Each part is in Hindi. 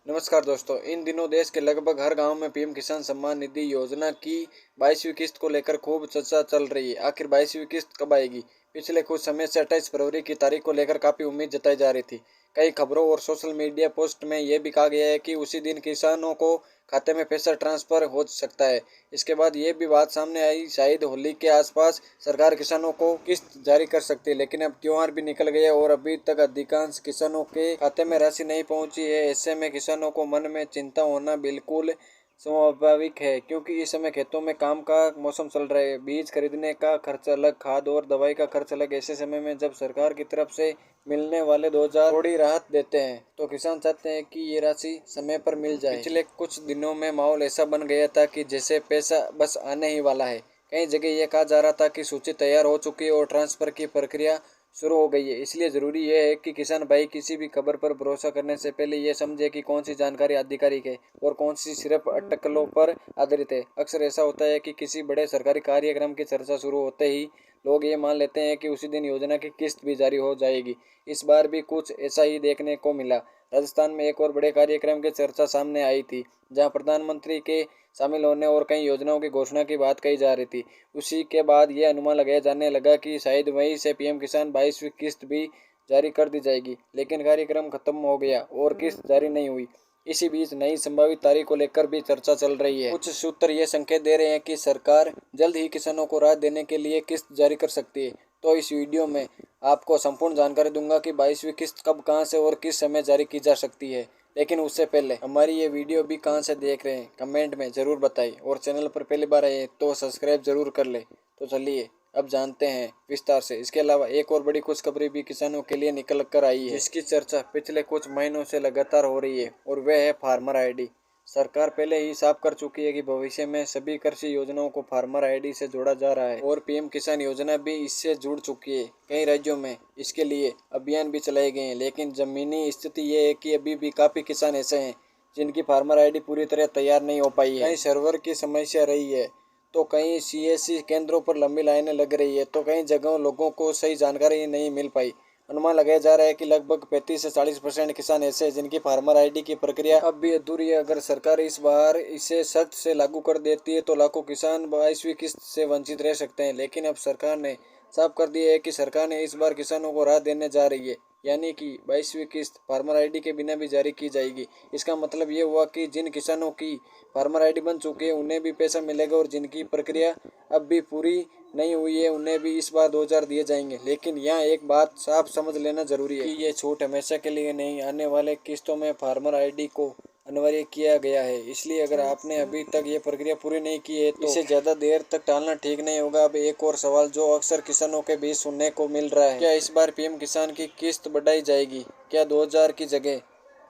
नमस्कार दोस्तों, इन दिनों देश के लगभग हर गांव में पीएम किसान सम्मान निधि योजना की 22वीं किस्त को लेकर खूब चर्चा चल रही है। आखिर 22वीं किस्त कब आएगी? पिछले कुछ समय से 28 फरवरी की तारीख को लेकर काफी उम्मीद जताई जा रही थी। कई खबरों और सोशल मीडिया पोस्ट में यह भी कहा गया है कि उसी दिन किसानों को खाते में पैसा ट्रांसफर हो सकता है। इसके बाद ये भी बात सामने आई, शायद होली के आसपास सरकार किसानों को किस्त जारी कर सकती है। लेकिन अब त्योहार भी निकल गए और अभी तक अधिकांश किसानों के खाते में राशि नहीं पहुंची है। ऐसे में किसानों को मन में चिंता होना बिल्कुल स्वाभाविक है, क्योंकि इस समय खेतों में काम का मौसम चल रहा है। बीज खरीदने का खर्च अलग, खाद और दवाई का खर्च अलग। ऐसे समय में जब सरकार की तरफ से मिलने वाले 2,000 थोड़ी राहत देते हैं, तो किसान चाहते हैं कि ये राशि समय पर मिल जाए। पिछले कुछ दिनों में माहौल ऐसा बन गया था कि जैसे पैसा बस आने ही वाला है। कई जगह यह कहा जा रहा था कि सूची तैयार हो चुकी है और ट्रांसफर की प्रक्रिया शुरू हो गई है। इसलिए जरूरी यह है कि किसान भाई किसी भी खबर पर भरोसा करने से पहले ये समझे कि कौन सी जानकारी आधिकारिक है और कौन सी सिर्फ अटकलों पर आधारित है। अक्सर ऐसा होता है कि किसी बड़े सरकारी कार्यक्रम की चर्चा शुरू होते ही लोग ये मान लेते हैं कि उसी दिन योजना की किस्त भी जारी हो जाएगी। इस बार भी कुछ ऐसा ही देखने को मिला। राजस्थान में एक और बड़े कार्यक्रम की चर्चा सामने आई थी, जहां प्रधानमंत्री के शामिल होने और कई योजनाओं की घोषणा की बात कही जा रही थी। उसी के बाद यह अनुमान लगाया जाने लगा कि शायद वहीं से पीएम किसान 22वीं किस्त भी जारी कर दी जाएगी। लेकिन कार्यक्रम खत्म हो गया और किस्त जारी नहीं हुई। इसी बीच नई संभावित तारीख को लेकर भी चर्चा चल रही है। कुछ सूत्र ये संकेत दे रहे हैं कि सरकार जल्द ही किसानों को राहत देने के लिए किस्त जारी कर सकती है। तो इस वीडियो में आपको संपूर्ण जानकारी दूंगा कि 22वीं किस्त कब, कहां से और किस समय जारी की जा सकती है। लेकिन उससे पहले हमारी ये वीडियो भी कहां से देख रहे हैं कमेंट में ज़रूर बताइए, और चैनल पर पहली बार आए तो सब्सक्राइब जरूर कर ले। तो चलिए अब जानते हैं विस्तार से। इसके अलावा एक और बड़ी खुशखबरी भी किसानों के लिए निकल कर आई है, जिसकी चर्चा पिछले कुछ महीनों से लगातार हो रही है, और वह है फार्मर आईडी। सरकार पहले ही साफ कर चुकी है कि भविष्य में सभी कृषि योजनाओं को फार्मर आईडी से जोड़ा जा रहा है, और पीएम किसान योजना भी इससे जुड़ चुकी है। कई राज्यों में इसके लिए अभियान भी चलाए गए हैं, लेकिन जमीनी स्थिति ये है कि अभी भी काफी किसान ऐसे हैं जिनकी फार्मर आईडी पूरी तरह तैयार नहीं हो पाई है। कहीं सर्वर की समस्या रही है, तो कहीं सीएससी केंद्रों पर लंबी लाइनें लग रही है, तो कई जगहों लोगों को सही जानकारी नहीं मिल पाई। अनुमान लगाया जा रहा है कि लगभग 35 से 40% किसान ऐसे हैं जिनकी फार्मर आईडी की प्रक्रिया अब भी अधूरी है। अगर सरकार इस बार इसे सख्त से लागू कर देती है तो लाखों किसान 22वीं किस्त से वंचित रह सकते हैं। लेकिन अब सरकार ने साफ कर दिया है कि सरकार ने इस बार किसानों को राहत देने जा रही है, यानी कि 22वीं किस्त फार्मर आईडी के बिना भी जारी की जाएगी। इसका मतलब ये हुआ कि जिन किसानों की फार्मर आईडी बन चुकी है उन्हें भी पैसा मिलेगा, और जिनकी प्रक्रिया अब भी पूरी नहीं हुई है उन्हें भी इस बार 2,000 दिए जाएंगे। लेकिन यहाँ एक बात साफ समझ लेना जरूरी है कि ये छूट हमेशा के लिए नहीं, आने वाले किस्तों में फार्मर आईडी को अनिवार्य किया गया है। इसलिए अगर आपने अभी तक ये प्रक्रिया पूरी नहीं की है तो इसे ज्यादा देर तक टालना ठीक नहीं होगा। अब एक और सवाल जो अक्सर किसानों के बीच सुनने को मिल रहा है, क्या इस बार पीएम किसान की किस्त बढ़ाई जाएगी? क्या 2,000 की जगह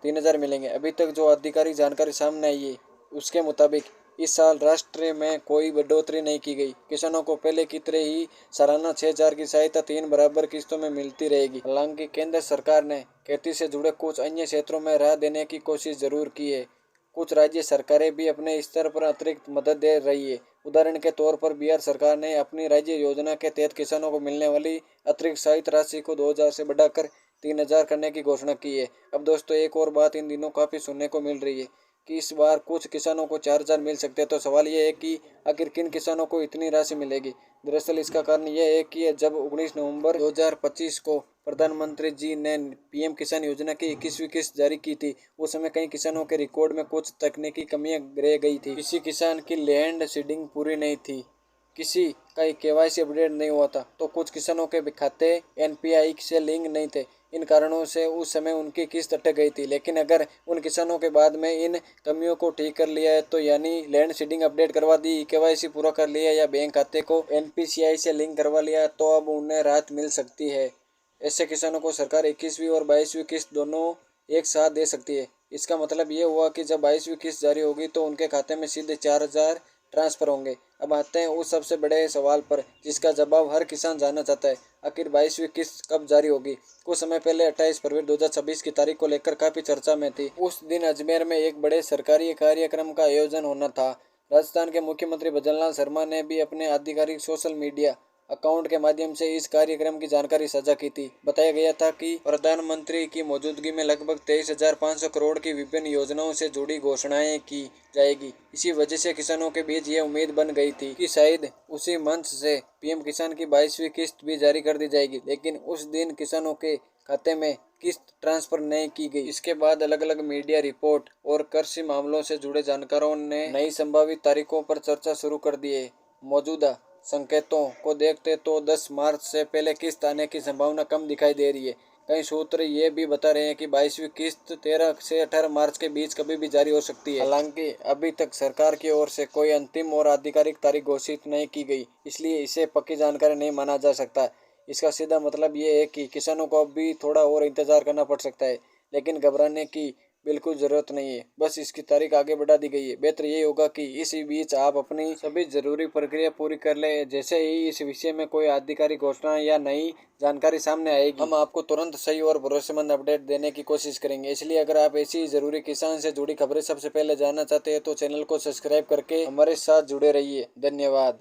3,000 मिलेंगे? अभी तक जो आधिकारिक जानकारी सामने आई है उसके मुताबिक इस साल राष्ट्र में कोई बढ़ोतरी नहीं की गई। किसानों को पहले की तरह ही सालाना 6,000 की सहायता 3 बराबर किस्तों में मिलती रहेगी। हालांकि केंद्र सरकार ने खेती से जुड़े कुछ अन्य क्षेत्रों में राहत देने की कोशिश जरूर की है। कुछ राज्य सरकारें भी अपने स्तर पर अतिरिक्त मदद दे रही है। उदाहरण के तौर पर बिहार सरकार ने अपनी राज्य योजना के तहत किसानों को मिलने वाली अतिरिक्त सहायता राशि को 2,000 से बढ़ाकर 3,000 करने की घोषणा की है। अब दोस्तों एक और बात इन दिनों काफी सुनने को मिल रही है कि इस बार कुछ किसानों को 4,000 मिल सकते हैं। तो सवाल ये है कि आखिर किन किसानों को इतनी राशि मिलेगी? दरअसल इसका कारण यह है कि जब 19 नवंबर 2025 को प्रधानमंत्री जी ने पीएम किसान योजना की 21वीं किस्त जारी की थी, उस समय कई किसानों के रिकॉर्ड में कुछ तकनीकी कमियां रह गई थी। किसी किसान की लैंड सीडिंग पूरी नहीं थी, किसी का केवाईसी अपडेट नहीं हुआ था, तो कुछ किसानों के खाते एनपीआई से लिंक नहीं थे। इन कारणों से उस समय उनकी किस्त अटक गई थी। लेकिन अगर उन किसानों के बाद में इन कमियों को ठीक कर लिया है, तो यानी लैंड सीडिंग अपडेट करवा दी, केवाईसी पूरा कर लिया या बैंक खाते को एनपीसीआई से लिंक करवा लिया, तो अब उन्हें राहत मिल सकती है। ऐसे किसानों को सरकार 21वीं और 22वीं किस्त दोनों एक साथ दे सकती है। इसका मतलब ये हुआ कि जब 22वीं किस्त जारी होगी तो उनके खाते में सीधे 4,000 ट्रांसफर होंगे। अब आते हैं उस सबसे बड़े सवाल पर जिसका जवाब हर किसान जानना चाहता है, आखिर 22वीं किस्त कब जारी होगी? कुछ समय पहले 28 फरवरी 2026 की तारीख को लेकर काफी चर्चा में थी। उस दिन अजमेर में एक बड़े सरकारी कार्यक्रम का आयोजन होना था। राजस्थान के मुख्यमंत्री भजनलाल शर्मा ने भी अपने आधिकारिक सोशल मीडिया अकाउंट के माध्यम से इस कार्यक्रम की जानकारी साझा की थी। बताया गया था कि प्रधानमंत्री की मौजूदगी में लगभग 23,500 करोड़ की विभिन्न योजनाओं से जुड़ी घोषणाएं की जाएगी। इसी वजह से किसानों के बीच ये उम्मीद बन गई थी कि शायद उसी मंच से पीएम किसान की 22वीं किस्त भी जारी कर दी जाएगी, लेकिन उस दिन किसानों के खाते में किस्त ट्रांसफर नहीं की गई। इसके बाद अलग अलग मीडिया रिपोर्ट और कृषि मामलों से जुड़े जानकारों ने नई संभावित तारीखों पर चर्चा शुरू कर दी है। मौजूदा संकेतों को देखते तो 10 मार्च से पहले किस्त आने की संभावना कम दिखाई दे रही है। कई सूत्र ये भी बता रहे हैं कि 22वीं किस्त 13 से 18 मार्च के बीच कभी भी जारी हो सकती है। हालांकि अभी तक सरकार की ओर से कोई अंतिम और आधिकारिक तारीख घोषित नहीं की गई, इसलिए इसे पक्की जानकारी नहीं माना जा सकता। इसका सीधा मतलब ये है कि किसानों को अभी थोड़ा और इंतजार करना पड़ सकता है, लेकिन घबराने की बिल्कुल ज़रूरत नहीं है। बस इसकी तारीख आगे बढ़ा दी गई है। बेहतर ये होगा कि इसी बीच आप अपनी सभी जरूरी प्रक्रिया पूरी कर लें। जैसे ही इस विषय में कोई आधिकारिक घोषणा या नई जानकारी सामने आएगी, हम आपको तुरंत सही और भरोसेमंद अपडेट देने की कोशिश करेंगे। इसलिए अगर आप ऐसी जरूरी किसान से जुड़ी खबरें सबसे पहले जानना चाहते हैं तो चैनल को सब्सक्राइब करके हमारे साथ जुड़े रहिए। धन्यवाद।